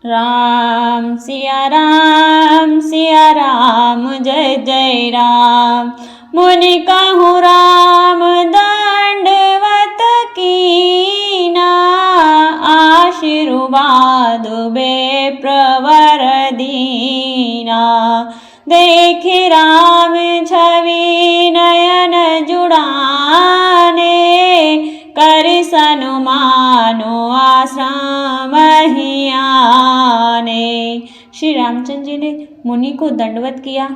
राम सिया राम जय जय राम। मुनि कहूँ राम दंडवत कीना, आशीर्वाद बे प्रवर दीना। देखे राम छवि नयन जुड़ाने, कर सनुमानो आश्रम ही आने। श्री रामचंद्र जी ने मुनि को दंडवत किया।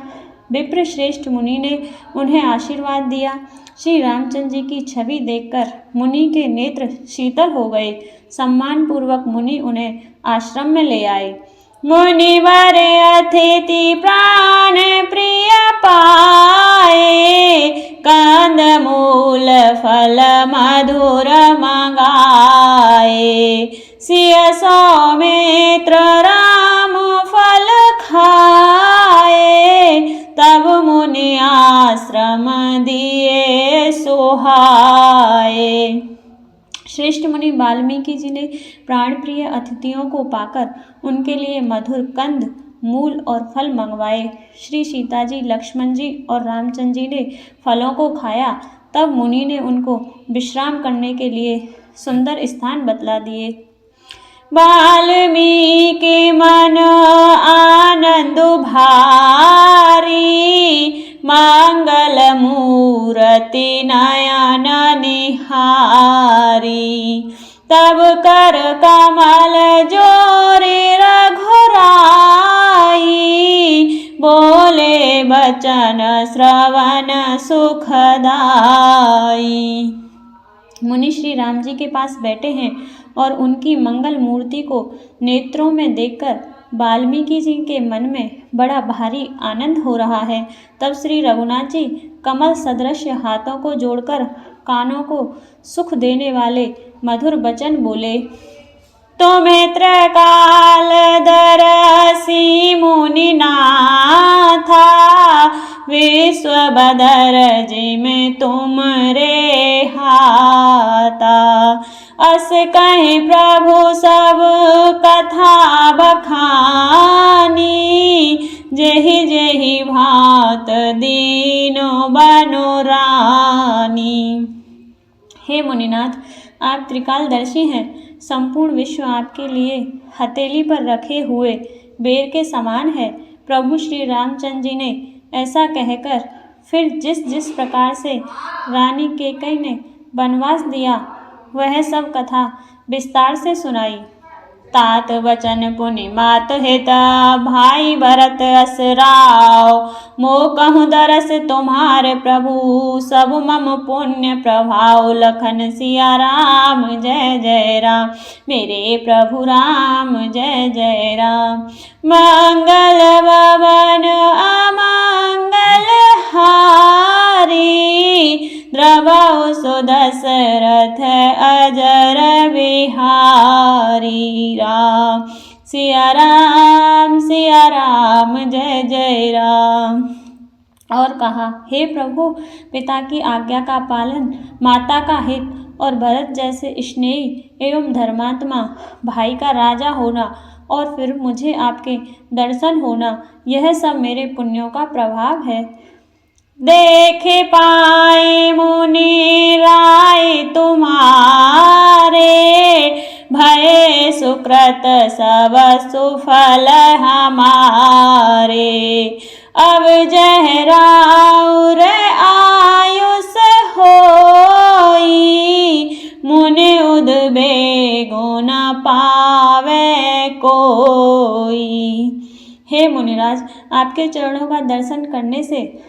विप्र श्रेष्ठ मुनि ने उन्हें आशीर्वाद दिया। श्री रामचंद्र जी की छवि देखकर मुनि के नेत्र शीतल हो गए। सम्मान पूर्वक मुनि उन्हें आश्रम में ले आए। मुनिवर अतिथि प्राण प्रिय पाए, कंद मूल फल मधुर मंगाए। सिय सौमित्र राम फल खाए, तब मुनि आश्रम दिए सोहाए। श्रेष्ठ मुनि वाल्मीकि जी ने प्राण प्रिय अतिथियों को पाकर उनके लिए मधुर कंद मूल और फल मंगवाए। श्री सीता जी, लक्ष्मण जी और रामचंद्र जी ने फलों को खाया। तब मुनि ने उनको विश्राम करने के लिए सुंदर स्थान बतला दिए। वाल्मीकि मन आनंद भारी, मंगल मूर्ति नयन निहारी। तब कर कमल जोरे रघुराई, बोले बचन श्रवण सुखदाई। मुनि श्री राम जी के पास बैठे हैं और उनकी मंगल मूर्ति को नेत्रों में देखकर वाल्मीकि जी के मन में बड़ा भारी आनंद हो रहा है। तब श्री रघुनाथ जी कमल सदृश हाथों को जोड़कर कानों को सुख देने वाले मधुर वचन बोले। तुम्हें त्रकाल दरसी मुनि नाथा, विश्व बदर जिम तुम रे हाता। अस कहीं प्रभु सब कथा बखानी, जेहि जेहि भात दीनो बनो रानी। हे मुनिनाथ, आप त्रिकालदर्शी हैं। संपूर्ण विश्व आपके लिए हथेली पर रखे हुए बेर के समान है। प्रभु श्री रामचंद्र जी ने ऐसा कहकर फिर जिस जिस प्रकार से रानी कैकेयी ने वनवास दिया वह सब कथा विस्तार से सुनाई। तात वचन पुनि मात हित, भाई भरत असराव। मोह कहूँ दरस तुम्हारे प्रभु, सब मम पुण्य प्रभाव। लखन सिया राम जय जय राम, मेरे प्रभु राम जय जय राम। मंगल भवन अमंगल हारी, द्रवौ सो दशरथ अजर बिहारी। राम सिया राम जय जय राम। और कहा, हे प्रभु, पिता की आज्ञा का पालन, माता का हित और भरत जैसे स्नेही एवं धर्मात्मा भाई का राजा होना और फिर मुझे आपके दर्शन होना, यह सब मेरे पुण्यों का प्रभाव है। देखे पाए मुनि राय तुम्हारे, भय सुकृत सब सुफल हमारे। अब जह राउर आयुष होई, मुनि उद्बेगो न पावे कोई। हे मुनिराज, आपके चरणों का दर्शन करने से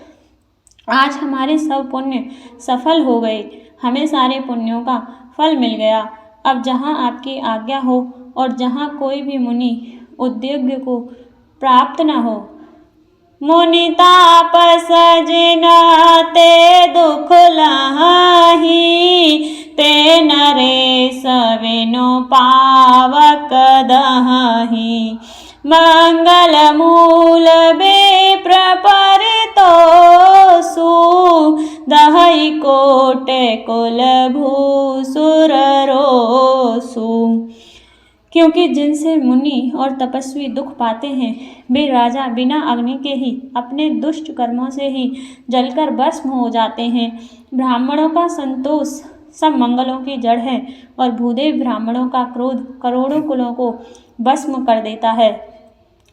आज हमारे सब पुण्य सफल हो गए। हमें सारे पुण्यों का फल मिल गया। अब जहाँ आपकी आज्ञा हो और जहाँ कोई भी मुनि उद्योग को प्राप्त न हो। मुनि तापस जिन ते दुख लही, ते नरेश विनु पावक दही। मंगल मूल विप्र परितोषु, दहि कोटि कुल भूसुर रोषु। क्योंकि जिनसे मुनि और तपस्वी दुख पाते हैं वे राजा बिना अग्नि के ही अपने दुष्ट कर्मों से ही जलकर भस्म हो जाते हैं। ब्राह्मणों का संतोष सब मंगलों की जड़ है और भूदेव ब्राह्मणों का क्रोध करोड़ों कुलों को भस्म कर देता है।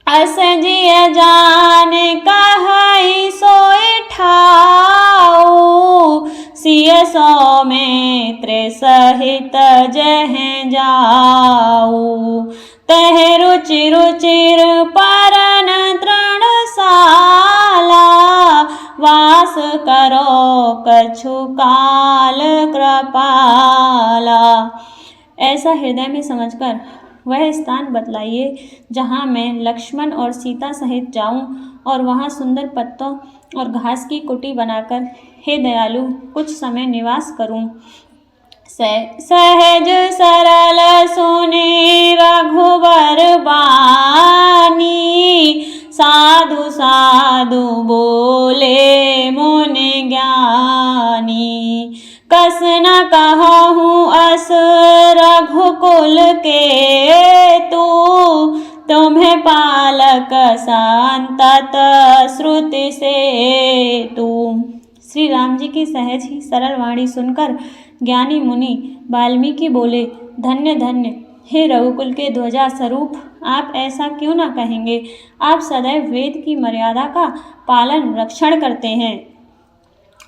अस जिय जान कहई सोई ठाऊ सिय सौमित्र सहित जह जाऊ तह रुचि रुचिर परन तृणशाला वास करो कछु काल कृपाला। ऐसा हृदय में समझकर वह स्थान बतलाइए जहाँ मैं लक्ष्मण और सीता सहित जाऊं और वहाँ सुंदर पत्तों और घास की कुटी बनाकर हे दयालु कुछ समय निवास करूं। सहज सरल सुने रघुबर बानी साधु साधु बोले मुनि ज्ञानी कस न कहूँ अस रघुकुल के तू तुम्हें पालक संतत श्रुति से तू। श्री राम जी की सहज ही सरल वाणी सुनकर ज्ञानी मुनि वाल्मीकि बोले, धन्य धन्य हे रघुकुल के ध्वजा स्वरूप, आप ऐसा क्यों ना कहेंगे। आप सदैव वेद की मर्यादा का पालन रक्षण करते हैं।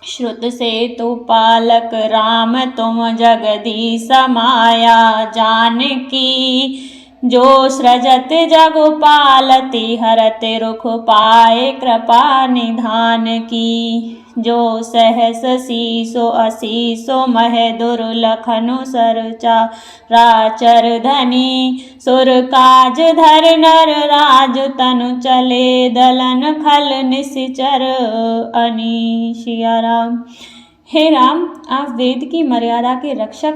श्रुत से तो पालक राम तुम जगदीश माया जानकी जो सृजत जग पालती हरत रुख पाए कृपा निधान की जो सहस शीसो अशीसो मह दुर्लखनु सरचा राचर धनी सुर काज धर नर राज तनु चले दलन खल निशिचर अनीशिया राम। हे राम, आप वेद की मर्यादा के रक्षक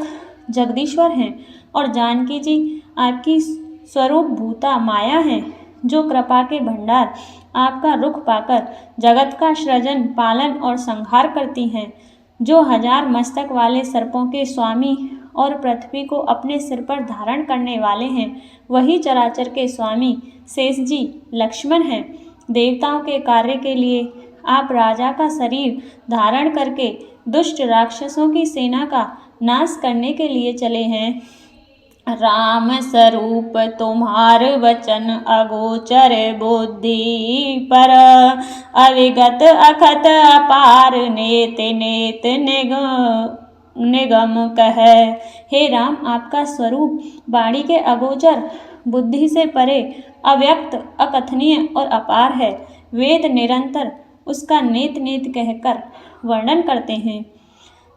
जगदीश्वर हैं और जानकी जी आपकी स्वरूप भूता माया है जो कृपा के भंडार आपका रुख पाकर जगत का सृजन पालन और संहार करती हैं, जो हजार मस्तक वाले सर्पों के स्वामी और पृथ्वी को अपने सिर पर धारण करने वाले हैं, वही चराचर के स्वामी शेष जी लक्ष्मण हैं। देवताओं के कार्य के लिए आप राजा का शरीर धारण करके दुष्ट राक्षसों की सेना का नाश करने के लिए चले हैं। राम स्वरूप तुम्हार वचन अगोचर बुद्धि पर अविगत अखत अपार नेत नेत निगम कह। हे राम, आपका स्वरूप वाणी के अगोचर बुद्धि से परे अव्यक्त अकथनीय और अपार है। वेद निरंतर उसका नेत नेत कहकर वर्णन करते हैं।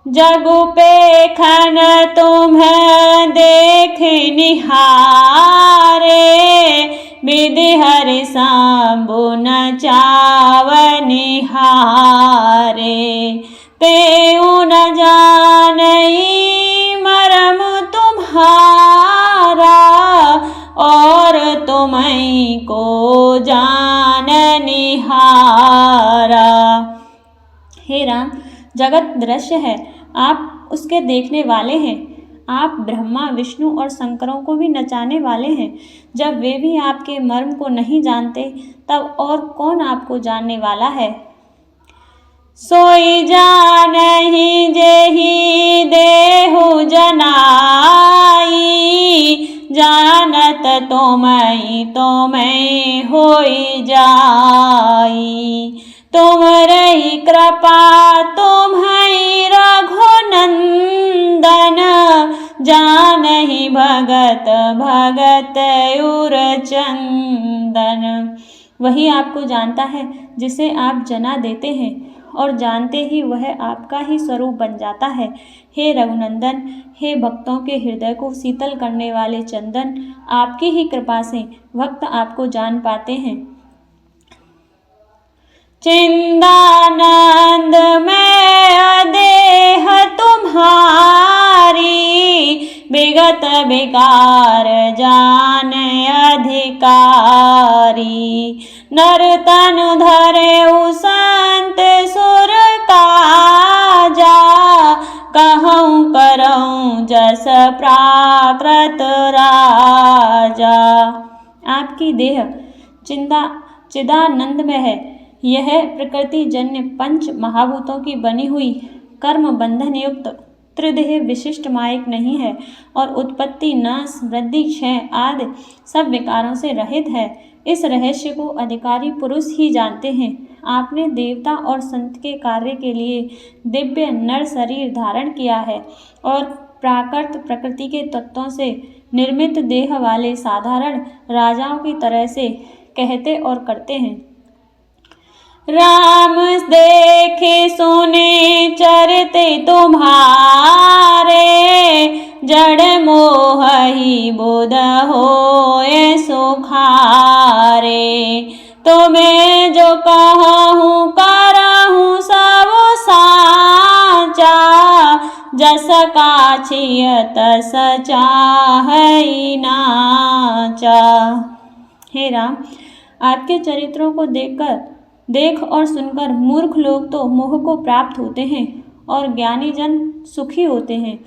जगु पेखन तुम्हें देख निहारे विधि हरि शंभु न चाव निहारे तेउ न जानई मरम तुम्हारा और तुम्हीं को जान निहारा। हे राम, जगत दृश्य है, आप उसके देखने वाले हैं। आप ब्रह्मा विष्णु और शंकरों को भी नचाने वाले हैं। जब वे भी आपके मर्म को नहीं जानते तब और कौन आपको जानने वाला है। सोई जानहि जेहि देहु जनाई जानत तोमहि होई जाई तुम रही कृपा तुम्हारी रघुनंदन जानहि भगत भगत उर चंदन। वही आपको जानता है जिसे आप जना देते हैं और जानते ही वह आपका ही स्वरूप बन जाता है। हे रघुनंदन, हे भक्तों के हृदय को शीतल करने वाले चंदन, आपकी ही कृपा से भक्त आपको जान पाते हैं। चिंदानंद में अदेह तुम्हारी विगत विकार जान अधिकारी नर तनु धरे संत सुर काजा कहूँ करऊँ जस प्राकृत राजा। राजा। आपकी देह चिदानंदमय है। यह प्रकृति जन्य पंच महाभूतों की बनी हुई कर्म बंधन युक्त त्रिदेह विशिष्ट मायिक नहीं है और उत्पत्ति नाश वृद्धि क्षय आदि सब विकारों से रहित है। इस रहस्य को अधिकारी पुरुष ही जानते हैं। आपने देवता और संत के कार्य के लिए दिव्य नर शरीर धारण किया है और प्राकृत प्रकृति के तत्वों से निर्मित देह वाले साधारण राजाओं की तरह से कहते और करते हैं। राम देखे सुने चरते तुम्हारे, जड़ मोह ही बुध होए सुखारे। तुम्हें जो कहूँ करहूँ सब साचा, जस काछिय तस चाहई नाचा। हे राम, आपके चरित्रों को देख और सुनकर मूर्ख लोग तो मोह को प्राप्त होते हैं और ज्ञानी जन सुखी होते हैं।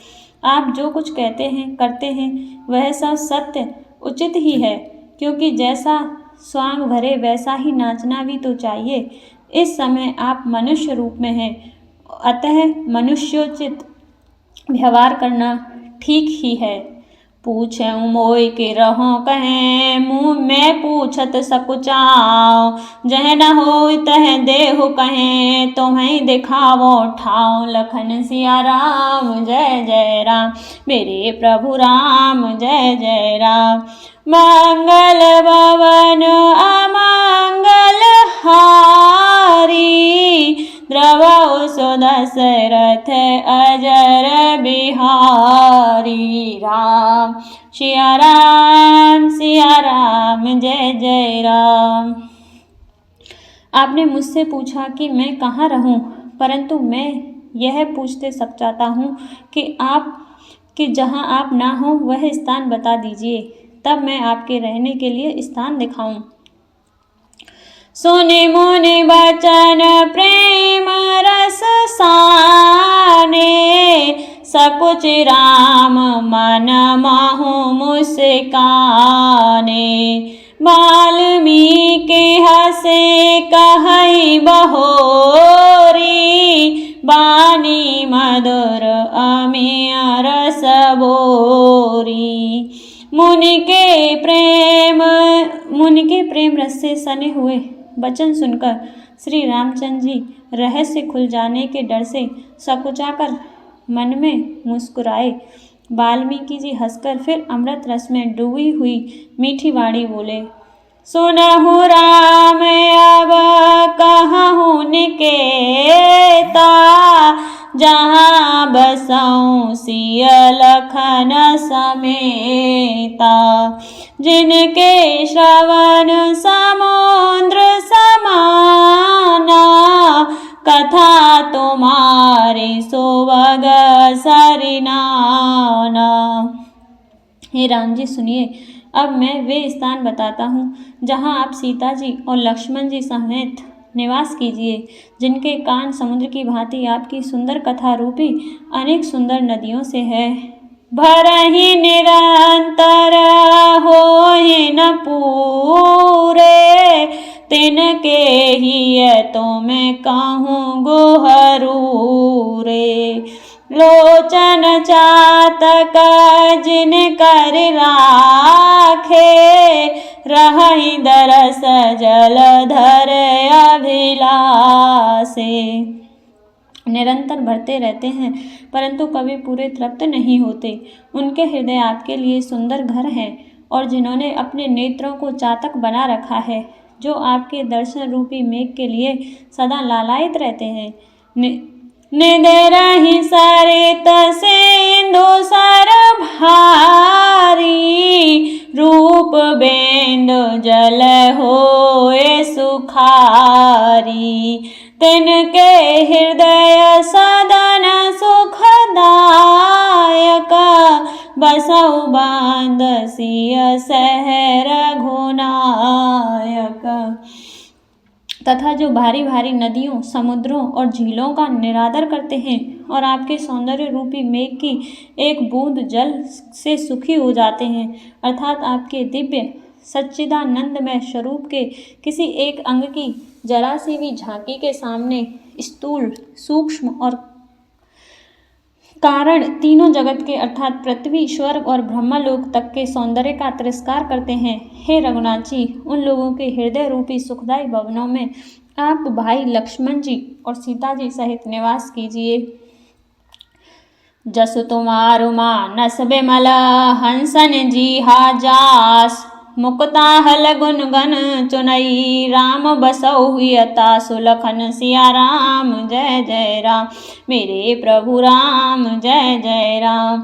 आप जो कुछ कहते हैं करते हैं वह सब सत्य उचित ही है, क्योंकि जैसा स्वांग भरे वैसा ही नाचना भी तो चाहिए। इस समय आप मनुष्य रूप में हैं, अतः मनुष्योचित व्यवहार करना ठीक ही है। पूछऊँ मोय के रहो कहें, मुँह में पूछत सकुचाओ। जह न हो तह देहु कहें, तुम्हें दिखावो ठाओ। लखन सिया राम जय जय राम, मेरे प्रभु राम जय जय राम। मंगल भवन अमंगल हारी, द्रवौ सो दशरथ अजर बिहारी। राम सिया राम जय जय राम। आपने मुझसे पूछा कि मैं कहाँ रहूं, परंतु मैं यह पूछते सक जाता हूँ कि जहाँ आप ना हो वह स्थान बता दीजिए, तब मैं आपके रहने के लिए स्थान दिखाऊं। सुनि मुनि बचन प्रेम रस साने, सकुच राम मन माहु मुस्काने। वाल्मीकि हसे कहई बहोरी, बानी मधुर अमिय रस बोरी। मुनि के प्रेम रस से सने हुए वचन सुनकर श्री रामचंद्र जी रहस्य खुल जाने के डर से सकुचाकर मन में मुस्कुराए। वाल्मीकि जी हंसकर फिर अमृत रस में डूबी हुई मीठी वाणी बोले। सुनहु राम अब कहूँ निकेता, जहाँ बसऊँ सिय लखन समेता। जिनके श्रवण समुद्र समाना, कथा तुम्हारी सोवग सरिनाना। हे राम जी सुनिए, अब मैं वे स्थान बताता हूँ जहाँ आप सीता जी और लक्ष्मण जी समेत निवास कीजिए, जिनके कान समुद्र की भांति आपकी सुंदर कथा रूपी अनेक सुंदर नदियों से है। भरहि निरंतर होहि न पूरे, तिनके ही तुम्हें कहूँ गोहरू रे। लोचन चातक जिन कर राखे, रहहि दरस जलधर अभिलाषे। निरंतर भरते रहते हैं परंतु कभी पूरे तृप्त नहीं होते। उनके हृदय आपके लिए सुंदर घर हैं और जिन्होंने अपने नेत्रों को चातक बना रखा है, जो आपके दर्शन रूपी मेघ के लिए सदा लालायित रहते हैं। निदरहि सरित सिंधु सर भारी, रूप बेंदु जल होए सुखारी। तिनके हृदय सदन सुखदायक, बसउ बांध सिय सह रघुनायक। तथा जो भारी भारी नदियों, समुद्रों और झीलों का निरादर करते हैं और आपके सौंदर्य रूपी मेघ की एक बूंद जल से सुखी हो जाते हैं, अर्थात आपके दिव्य सच्चिदानंदमय स्वरूप के किसी एक अंग की जरा सी भी झांकी के सामने स्थूल, सूक्ष्म और कारण तीनों जगत के अर्थात पृथ्वी, स्वर्ग और ब्रह्मलोक तक के सौंदर्य का तिरस्कार करते हैं। हे रघुनाथ जी, उन लोगों के हृदय रूपी सुखदायी भवनों में आप भाई लक्ष्मण जी और सीता जी सहित निवास कीजिए। जसु तुम्हारु मानस बिमल हंसन जी जास, मुक्ता हल गुन गन चुनई राम बसौ यता सुलखन सिया राम जय जय राम, मेरे प्रभु राम जय जय राम।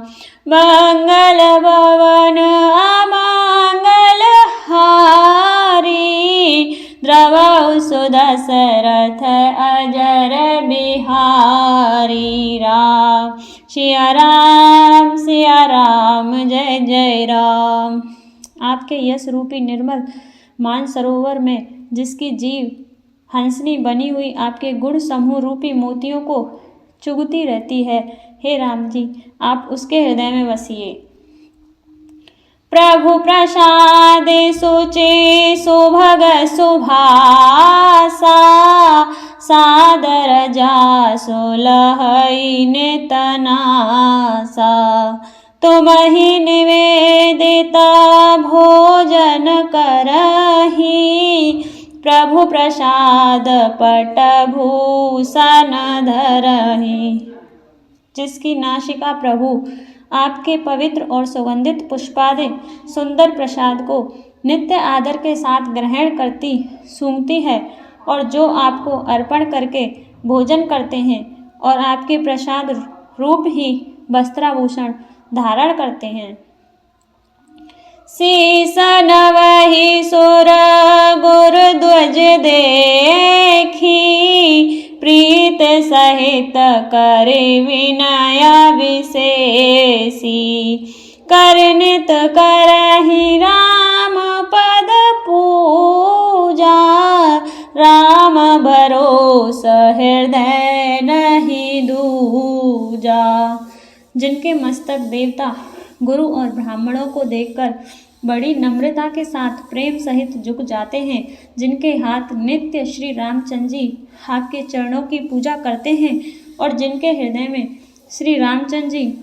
मंगल भवन अमंगल हारी, द्रवौ सुदशरथ अजर बिहारी राम, सिया राम जय जय राम। आपके यश रूपी निर्मल मान सरोवर में जिसकी जीव हंसनी बनी हुई आपके गुण समूह रूपी मोतियों को चुगती रहती है, हे राम जी, आप उसके हृदय में बसिए। प्रभु प्रसादे सोचे सुभग सुभासा, सादर जासो लहई नेतनासा, तुम ही निवेदित भोजन करही, प्रभु प्रसाद पट भूषण धरही। जिसकी नासिका प्रभु आपके पवित्र और सुगंधित पुष्पादे सुंदर प्रसाद को नित्य आदर के साथ ग्रहण करती सूंघती है, और जो आपको अर्पण करके भोजन करते हैं और आपके प्रसाद रूप ही वस्त्राभूषण धारण करते हैं। शीस नवहि सुर गुर ध्वज देखी, प्रीत सहित करे विनय विशेषी, करनित करहि राम पद पूजा, राम भरोस हृदय नहीं दूजा। जिनके मस्तक देवता, गुरु और ब्राह्मणों को देखकर बड़ी नम्रता के साथ प्रेम सहित झुक जाते हैं, जिनके हाथ नित्य श्री रामचंद्र जी आपके चरणों की पूजा करते हैं और जिनके हृदय में श्री रामचंद्र जी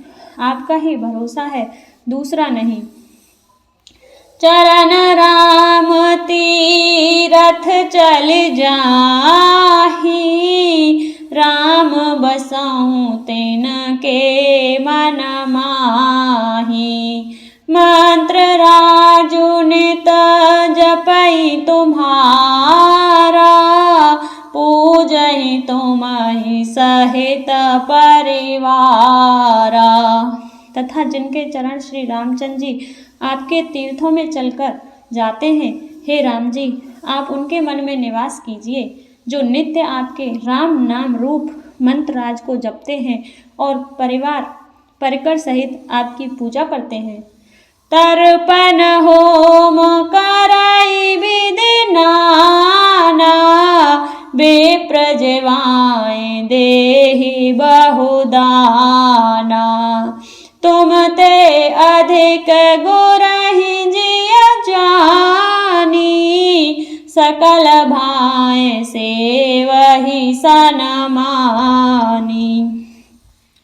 आपका ही भरोसा है, दूसरा नहीं। चरण राम तीरथ चल जाही, राम बसऊं तिन के मन माही, मंत्र राजु नित जपई तुम्हारा, पूजहि तुम्हि सहित परिवारा। तथा जिनके चरण श्री रामचंद्र जी आपके तीर्थों में चलकर जाते हैं, हे राम जी, आप उनके मन में निवास कीजिए, जो नित्य आपके राम नाम रूप मंत्र राज को जपते हैं और परिवार परिकर सहित आपकी पूजा करते हैं। तर्पण होम करई विधि नाना, विप्र जेवाएं देहि बहुदाना, तुम ते अधिक गुरहि जिय जानी, सकल भाए सेवहि सनमानी।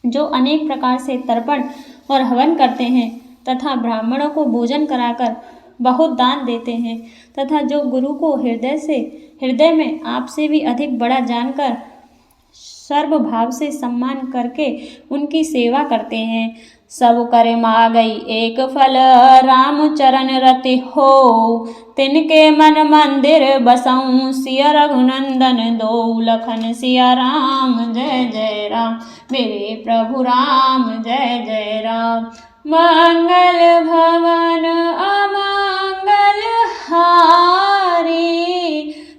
जो अनेक प्रकार से तर्पण और हवन करते हैं तथा ब्राह्मणों को भोजन कराकर बहुत दान देते हैं, तथा जो गुरु को हृदय में आपसे भी अधिक बड़ा जानकर सर्वभाव से सम्मान करके उनकी सेवा करते हैं, सब करे मागई एक फल, राम चरण रति हो, तिनके मन मंदिर बसऊं, सिया रघुनंदन दो लखन, सिया राम जय जय राम, मेरे प्रभु राम जय जय राम। मंगल भवन अमंगल हारी,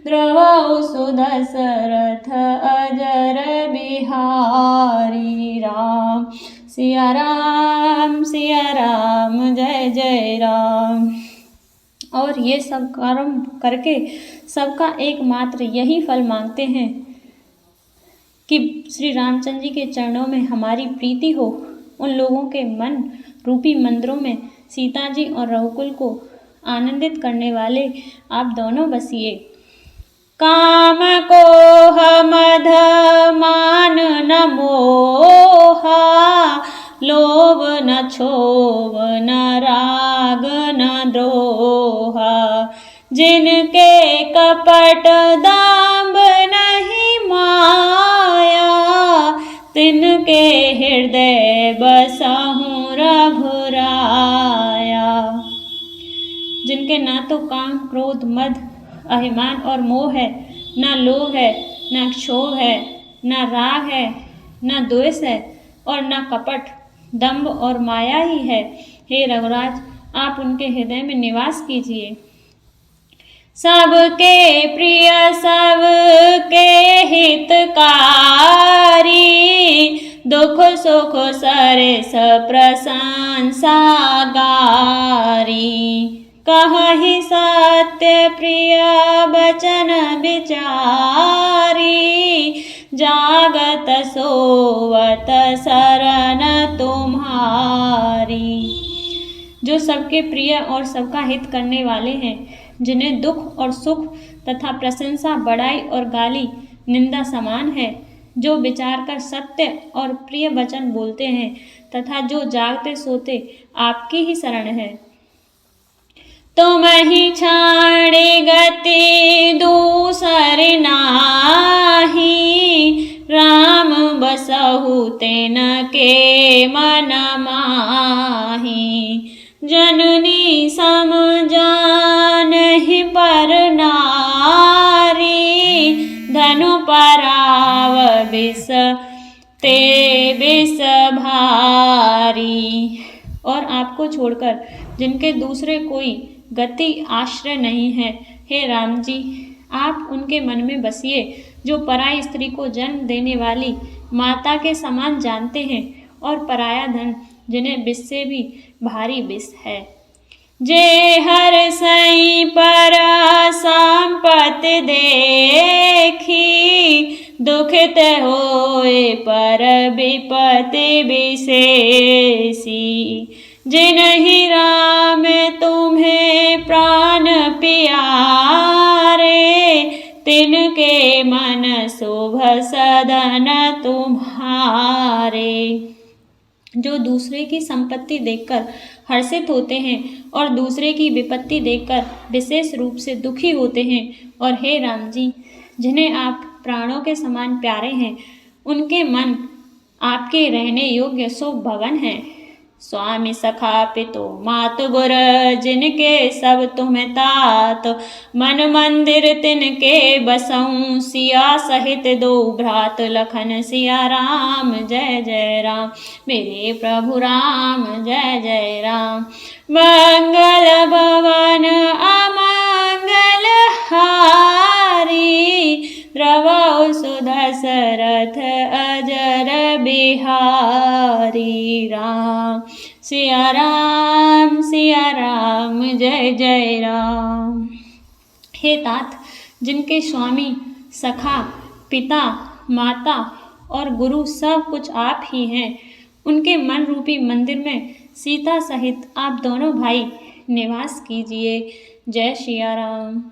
द्रवौ सुदशरथ अजर बिहारी राम, सिया राम जय जय राम। और और ये सब कर्म करके सबका एकमात्र यही फल मांगते हैं कि श्री रामचंद्र जी के चरणों में हमारी प्रीति हो। उन लोगों के मन रूपी मंदिरों में सीता जी और रघुकुल को आनंदित करने वाले आप दोनों बसिए। काम को मध मान न मोहा, लोभ न क्षोभ न राग न द्रोहा, जिनके कपट दाम्भ नहीं माया, तिनके हृदय बसहु रघुराया। जिनके ना तो काम क्रोध मद अभिमान और मोह है, न लोभ है, न क्षोभ है, न राग है, न द्वेष है और न कपट दंभ और माया ही है। हे रघुराज, आप उनके हृदय में निवास कीजिए। सबके प्रिय सबके हितकारी, दुख सुख सरिस प्रशंसा गारी, कहहि सत्य प्रिय बचन विचारी, जागत सोवत शरण तुम्हारी। जो सबके प्रिय और सबका हित करने वाले हैं, जिन्हें दुख और सुख तथा प्रशंसा बड़ाई और गाली निंदा समान है, जो विचार कर सत्य और प्रिय वचन बोलते हैं तथा जो जागते सोते आपकी ही शरण है। तुम ही छाड़े गति दूसरे नाही, राम बसहु तेन के मन माही, जननी सम जानहि पर नारी, धनु पराव विष ते विष भारी। और आपको छोड़कर जिनके दूसरे कोई गति आश्रय नहीं है, हे राम जी, आप उनके मन में बसिए, जो पराई स्त्री को जन्म देने वाली माता के समान जानते हैं, और पराया धन जिन्हें विष से भी भारी विष है। जे हर सई पर संपत्ति देखी, दुखित होए पर विपत्ति विशेषी, जिनहि राम तुम्हें प्राण प्यारे, तिनके मन शुभ सदन तुम्हारे। जो दूसरे की संपत्ति देखकर हर्षित होते हैं और दूसरे की विपत्ति देखकर विशेष रूप से दुखी होते हैं, और हे राम जी, जिन्हें आप प्राणों के समान प्यारे हैं, उनके मन आपके रहने योग्य सो भवन हैं। स्वामी सखा पितु मातु गुर, जिनके सब तुम्हें तात, मन मंदिर तिनके बसऊं, सिया सहित दो भ्रात, लखन सिया राम जय जय राम, मेरे प्रभु राम जय जय राम। मंगल भवन अमंगल हारी, द्रवौ सुदशरथ अजर बिहारी, राम सिया राम जय जय राम। हे तात, जिनके स्वामी सखा पिता माता और गुरु सब कुछ आप ही हैं, उनके मन रूपी मंदिर में सीता सहित आप दोनों भाई निवास कीजिए। जय सिया राम।